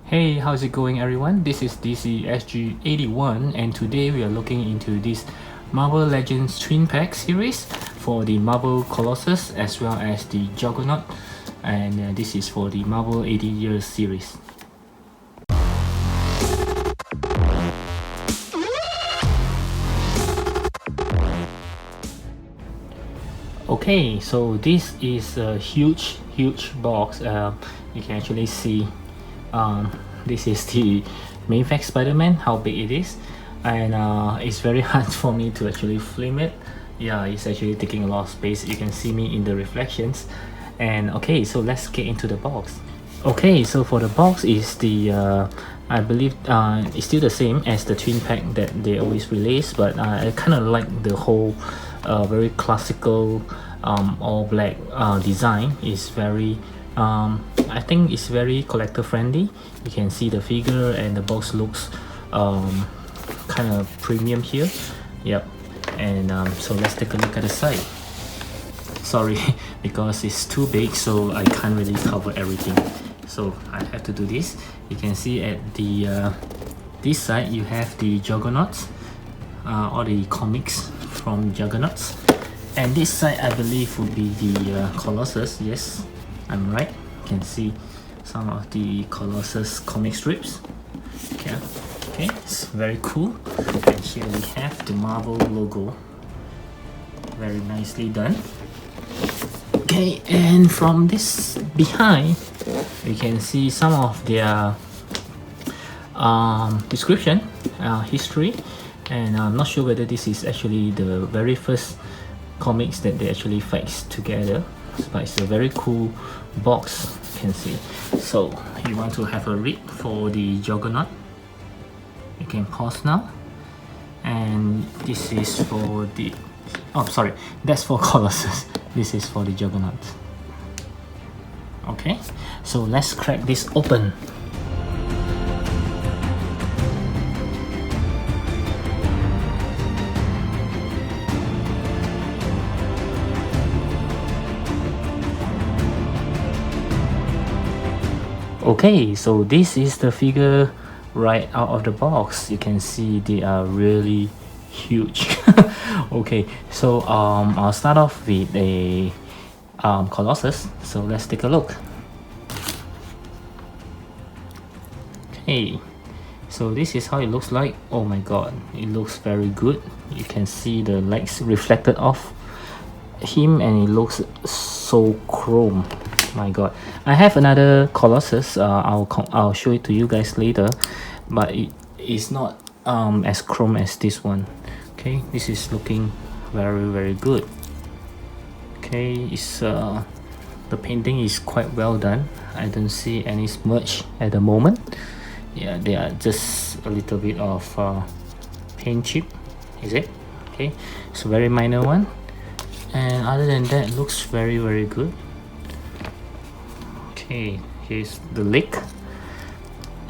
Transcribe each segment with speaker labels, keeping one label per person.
Speaker 1: Hey, how's it going everyone? This is DCSG 81 and today we are looking into this Marvel Legends Twin Pack series for the Marvel Colossus as well as the Juggernaut, and this is for the Marvel 80 Years series. Okay, so this is a huge box. You can actually see this is the main fact Spider-Man, how big it is, and it's very hard for me to actually film it. Yeah, it's actually taking a lot of space. You can see me in the reflections. And okay, so let's get into the box. Okay, so for the box is the I believe it's still the same as the twin pack that they always release, but I kind of like the whole very classical all black design. Is very I think it's very collector friendly. You can see the figure and the box looks kind of premium here. Yep. And so let's take a look at the side. Sorry, because it's too big, so I can't really cover everything, so I have to do this. You can see at the this side you have the Juggernauts, all the comics from Juggernauts, and this side I believe would be the Colossus. Yes, I'm right. You can see some of the Colossus comic strips. Okay, it's very cool. And here we have the Marvel logo, very nicely done. Okay, and from this behind we can see some of their description, history, and I'm not sure whether this is actually the very first comics that they actually fight together, but it's a very cool box, you can see. So you want to have a read for the Juggernaut, you can pause now. And this is for the, oh sorry, that's for Colossus. This is for the Juggernaut. Okay, so let's crack this open. Okay, so this is the figure right out of the box. You can see they are really huge. Okay, so I'll start off with a Colossus, so let's take a look. Okay, so this is how it looks like. Oh my god, it looks very good. You can see the lights reflected off him and it looks so chrome. My god, I have another Colossus. I'll show it to you guys later, but it is not as chrome as this one. Okay, this is looking very good. Okay, it's the painting is quite well done. I don't see any smudge at the moment. Yeah, they are just a little bit of paint chip, is it? Okay, it's a very minor one, and other than that, it looks very good. Okay, here's the leg.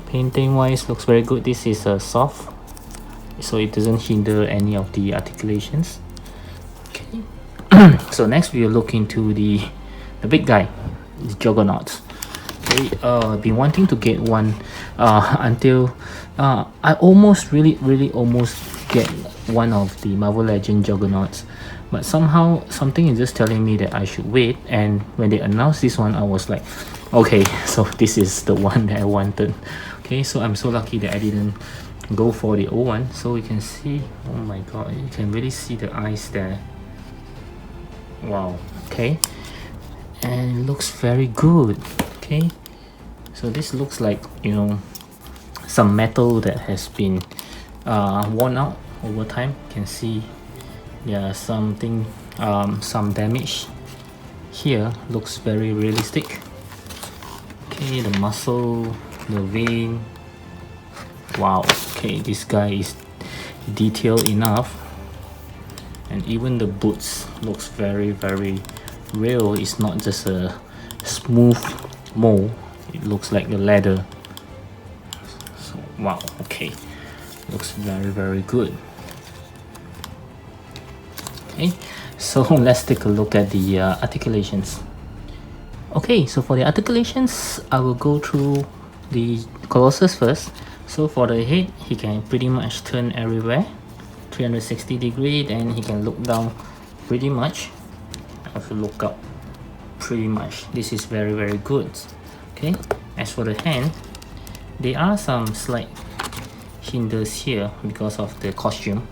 Speaker 1: Painting wise looks very good. This is a soft, so it doesn't hinder any of the articulations. Okay. So next we will look into the big guy, the Juggernaut. Okay, I've been wanting to get one until I almost really almost get one of the Marvel Legends Juggernauts, but somehow something is just telling me that I should wait. And when they announced this one, I was like, okay, so this is the one that I wanted. Okay, so I'm so lucky that I didn't go for the old one. So you can see, oh my god, you can really see the eyes there. Wow. Okay, and it looks very good. Okay, so this looks like, you know, some metal that has been worn out over time. You can see there's something, some damage here. Looks very realistic. Okay, the muscle, the vein. Wow. Okay, this guy is detailed enough, and even the boots looks very real. It's not just a smooth mold, it looks like the leather. So wow, okay, looks very good. Okay, so let's take a look at the articulations. Okay, so for the articulations, I will go through the Colossus first. So for the head, he can pretty much turn everywhere, 360 degree, then he can look down pretty much, also look up pretty much. This is very good. Okay, as for the hand, there are some slight hinders here because of the costume,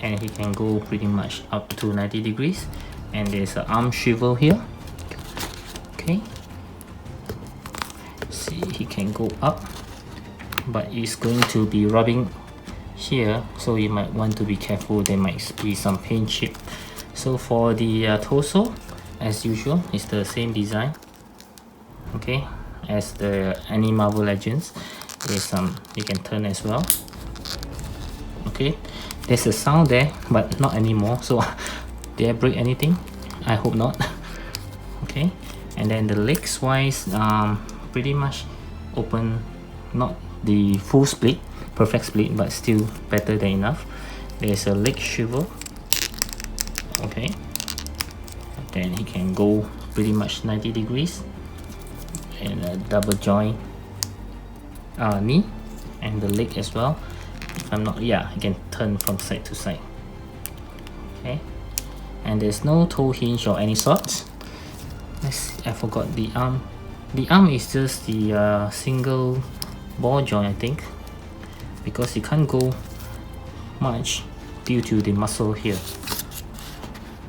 Speaker 1: and he can go pretty much up to 90 degrees, and there's an arm swivel here. Okay, see, he can go up, but it's going to be rubbing here, so you might want to be careful. There might be some paint chip. So for the torso, as usual, it's the same design, okay, as the any Marvel Legends. There's some, you can turn as well. Okay, there's a sound there, but not anymore. So did I break anything? I hope not. Okay, and then the legs wise, pretty much open, not the full split, perfect split, but still better than enough. There's a leg swivel. Okay, then he can go pretty much 90 degrees, and a double joint knee, and the leg as well. If I'm not, yeah, he can turn from side to side. Okay, and there's no toe hinge or any sorts. I forgot the arm. The arm is just the single ball joint, I think, because he can't go much due to the muscle here.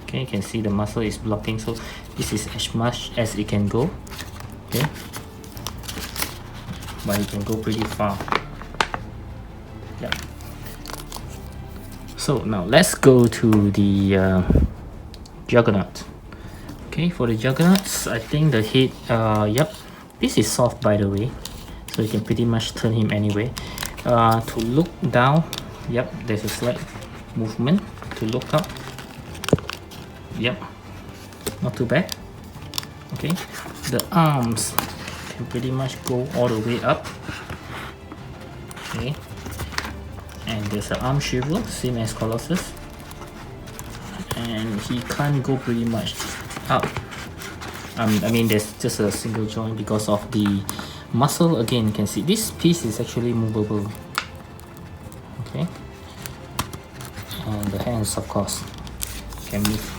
Speaker 1: Okay, you can see the muscle is blocking, so this is as much as it can go. Okay, but it can go pretty far. Yeah. So now let's go to the Juggernaut. Okay, for the Juggernauts, I think the head, yep, this is soft by the way, so you can pretty much turn him anyway. To look down, yep, there's a slight movement. To look up, yep, not too bad. Okay, the arms can pretty much go all the way up. Okay, and there's an arm swivel, same as Colossus, and he can't go pretty much up. I mean there's just a single joint because of the muscle. Again, you can see this piece is actually movable. Okay, and the hands of course can move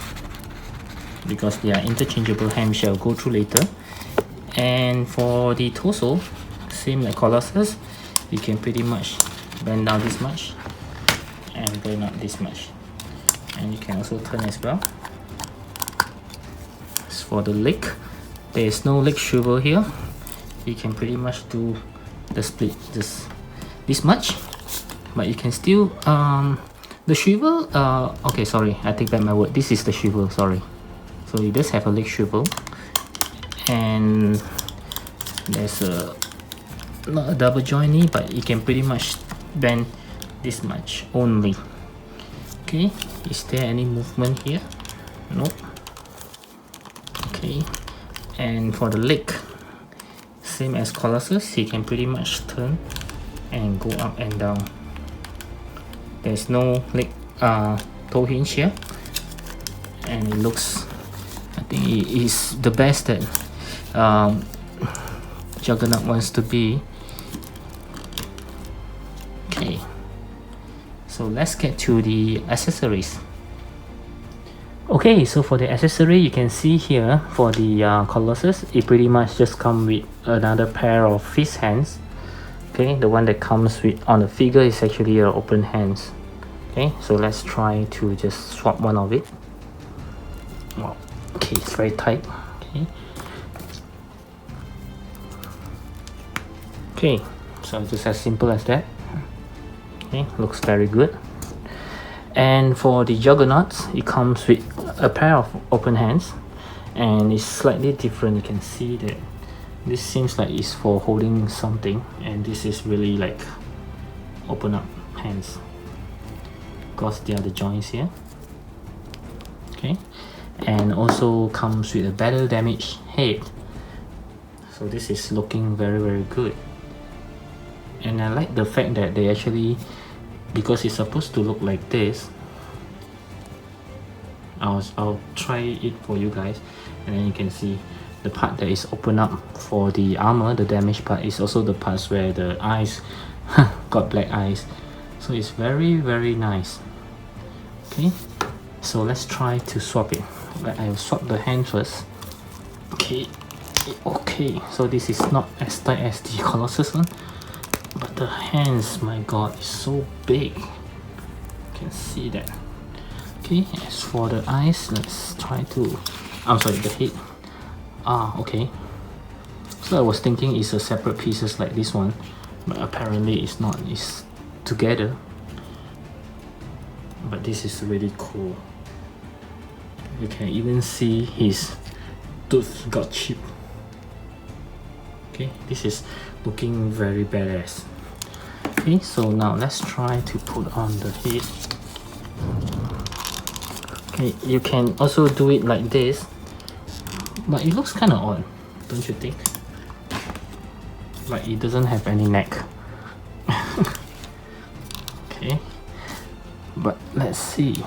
Speaker 1: because they are interchangeable hands, which I'll go through later. And for the torso, same like Colossus, you can pretty much bend down this much and bend up this much, and you can also turn as well. As for the leg, there is no leg swivel here. You can pretty much do the split just this much, but you can still the swivel, okay, sorry, I take back my word, this is the swivel, sorry. So it does have a leg swivel, and there's a not a double joint knee, but you can pretty much bend this much only. Okay, is there any movement here? Nope. Okay, and for the leg, same as Colossus, he can pretty much turn and go up and down. There's no leg toe hinge here, and it looks, I think it is the best that Juggernaut wants to be. Okay, so let's get to the accessories. Okay, so for the accessory, you can see here for the Colossus, it pretty much just comes with another pair of fist hands. Okay, the one that comes with on the figure is actually open hands. Okay, so let's try to just swap one of it. Wow. Okay, it's very tight. Okay. Okay, so just as simple as that. Okay, looks very good. And for the Juggernauts, it comes with a pair of open hands, and it's slightly different. You can see that this seems like it's for holding something, and this is really like open up hands because there are the joints here. Okay, and also comes with a battle damage head. So this is looking very good, and I like the fact that they actually, because it's supposed to look like this, I'll try it for you guys, and then you can see the part that is open up for the armor, the damage part, is also the parts where the eyes got black eyes. So it's very nice. Okay, so let's try to swap it. I'll swap the hand first. Okay, so this is not as tight as the Colossus one, but the hands, my god, is so big. You can see that. Okay, as for the eyes, let's try to, I'm sorry, the head. Okay. So I was thinking it's a separate pieces like this one, but apparently it's not, it's together. But this is really cool. You can even see his tooth got chipped. Okay, this is looking very badass. Okay, so now let's try to put on the head. Okay, you can also do it like this, but it looks kind of odd, don't you think? Like it doesn't have any neck. Okay, but let's see.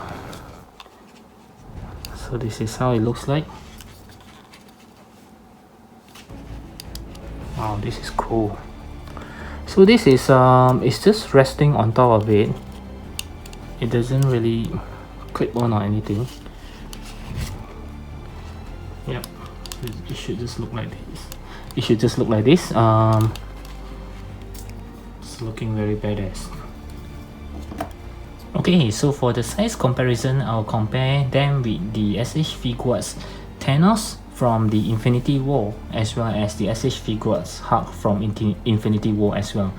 Speaker 1: So this is how it looks like. Wow, this is cool. So this is it's just resting on top of it. It doesn't really clip on or anything. Yep, it should just look like this. It should just look like this. It's looking very badass. Okay, so for the size comparison, I'll compare them with the s.h.figuarts Thanos from the Infinity War, as well as the s.h.figuarts Hulk from Infinity War as well.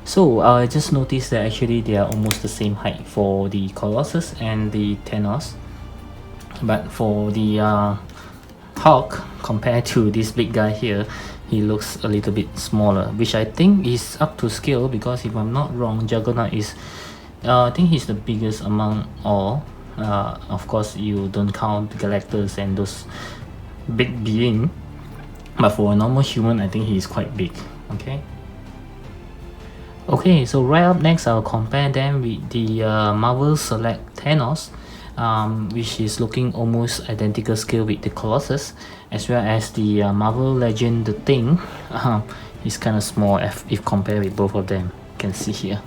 Speaker 1: So I just noticed that actually they are almost the same height for the Colossus and the Thanos. But for the Hulk, compared to this big guy here, he looks a little bit smaller, which I think is up to scale, because if I'm not wrong, Juggernaut is I think he's the biggest among all. Of course, you don't count Galactus and those big being, but for a normal human, I think he's quite big. Okay, so right up next, I'll compare them with the Marvel Select Thanos, which is looking almost identical scale with the Colossus, as well as the Marvel Legend The Thing. He's kind of small if compared with both of them. You can see here.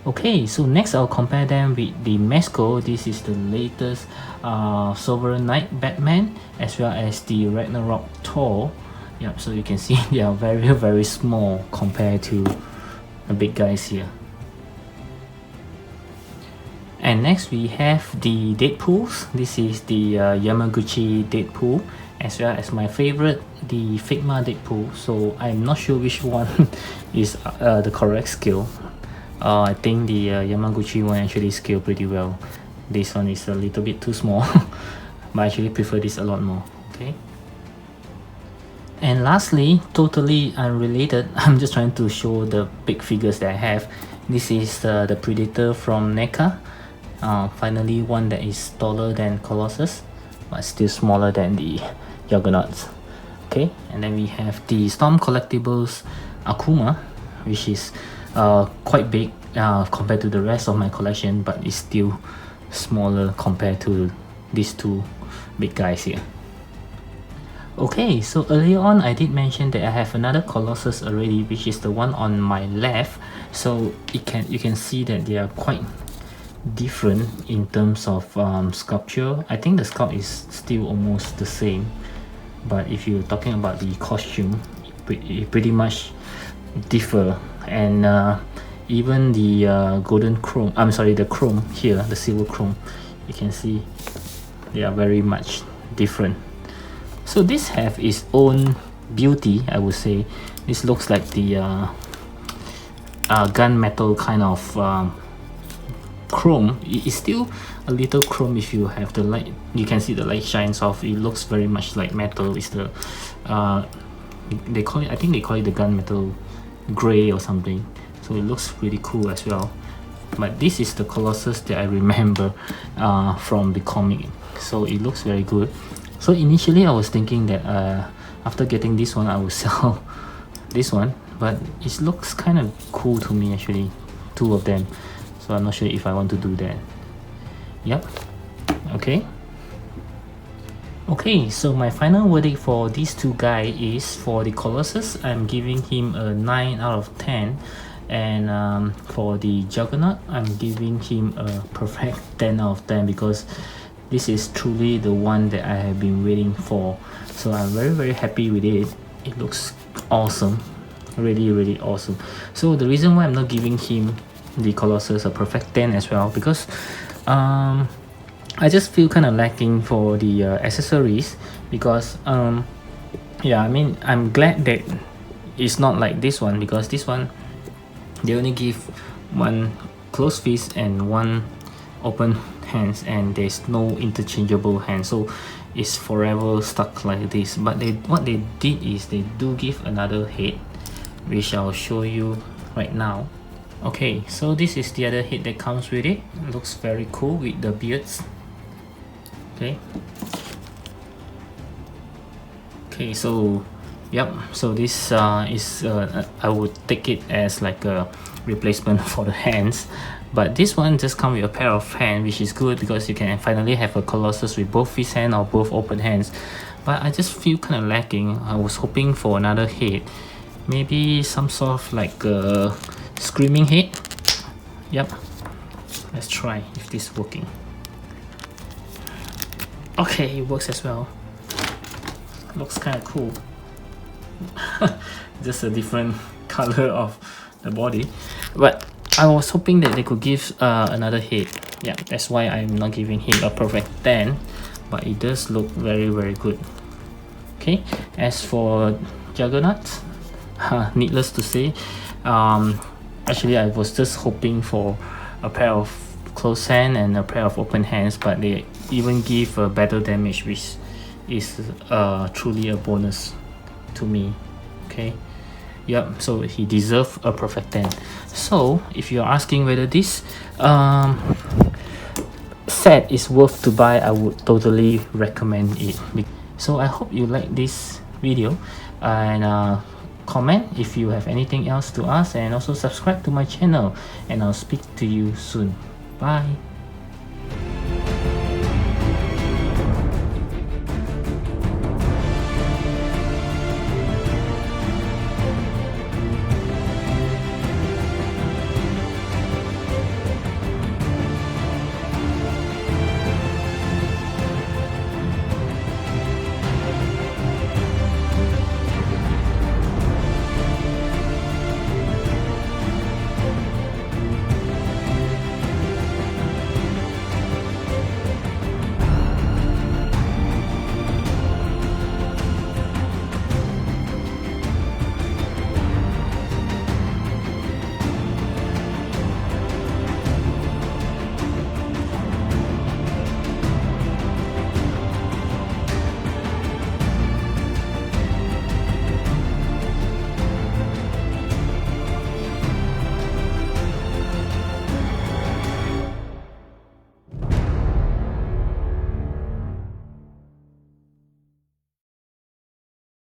Speaker 1: Okay, so next I'll compare them with the Mezco. This is the latest Sovereign Knight Batman, as well as the Ragnarok Thor. Yep, so you can see they are very small compared to the big guys here. And next we have the Deadpools. This is the Yamaguchi Deadpool, as well as my favorite, the Figma Deadpool. So I'm not sure which one is the correct scale. I think the Yamaguchi one actually scaled pretty well. This one is a little bit too small, but I actually prefer this a lot more. Okay. And lastly, totally unrelated, I'm just trying to show the big figures that I have. This is the Predator from NECA. Finally one that is taller than Colossus, but still smaller than the Juggernauts. Okay, and then we have the Storm Collectibles Akuma, which is quite big compared to the rest of my collection, but it's still smaller compared to these two big guys here. Okay, so earlier on I did mention that I have another Colossus already, which is the one on my left. So you can see that they are quite different in terms of sculpture. I think the sculpt is still almost the same, but if you're talking about the costume, it pretty much differ. And even the golden chrome, I'm sorry, the chrome here, the silver chrome, you can see they are very much different. So this have its own beauty, I would say. This looks like the gunmetal kind of chrome. It's still a little chrome. If you have the light, you can see the light shines off. It looks very much like metal. It's the they call it, I think they call it the gunmetal gray or something. So it looks really cool as well. But this is the Colossus that I remember from the comic, so it looks very good. So initially I was thinking that after getting this one I will sell this one, but it looks kind of cool to me actually, two of them. So I'm not sure if I want to do that. Yep. Okay. Okay, so my final verdict for these two guys is for the Colossus, I'm giving him a 9 out of 10. And for the Juggernaut, I'm giving him a perfect 10 out of 10 because this is truly the one that I have been waiting for. So I'm very happy with it. It looks awesome, really awesome. So the reason why I'm not giving him the Colossus a perfect 10 as well, because I just feel kind of lacking for the accessories, because yeah, I mean, I'm glad that it's not like this one, because this one they only give one closed fist and one open hands, and there's no interchangeable hands, so it's forever stuck like this. But what they did is they do give another head, which I'll show you right now. Okay, so this is the other head that comes with it. It looks very cool with the beards. Okay, so yep, so this is I would take it as like a replacement for the hands, but this one just comes with a pair of hands, which is good because you can finally have a Colossus with both fist hand or both open hands. But I just feel kind of lacking. I was hoping for another head, maybe some sort of like a screaming head. Yep, let's try if this is working. Okay, it works as well. Looks kind of cool. Just a different color of the body, but I was hoping that they could give another head. Yeah, that's why I'm not giving him a perfect 10, but it does look very good. Okay, as for Juggernaut, needless to say, actually I was just hoping for a pair of closed hand and a pair of open hands, but they even give a better damage, which is truly a bonus to me. Okay, yep, so he deserves a perfect 10. So if you're asking whether this set is worth to buy, I would totally recommend it. So I hope you like this video, and comment if you have anything else to ask, and also subscribe to my channel, and I'll speak to you soon. Bye.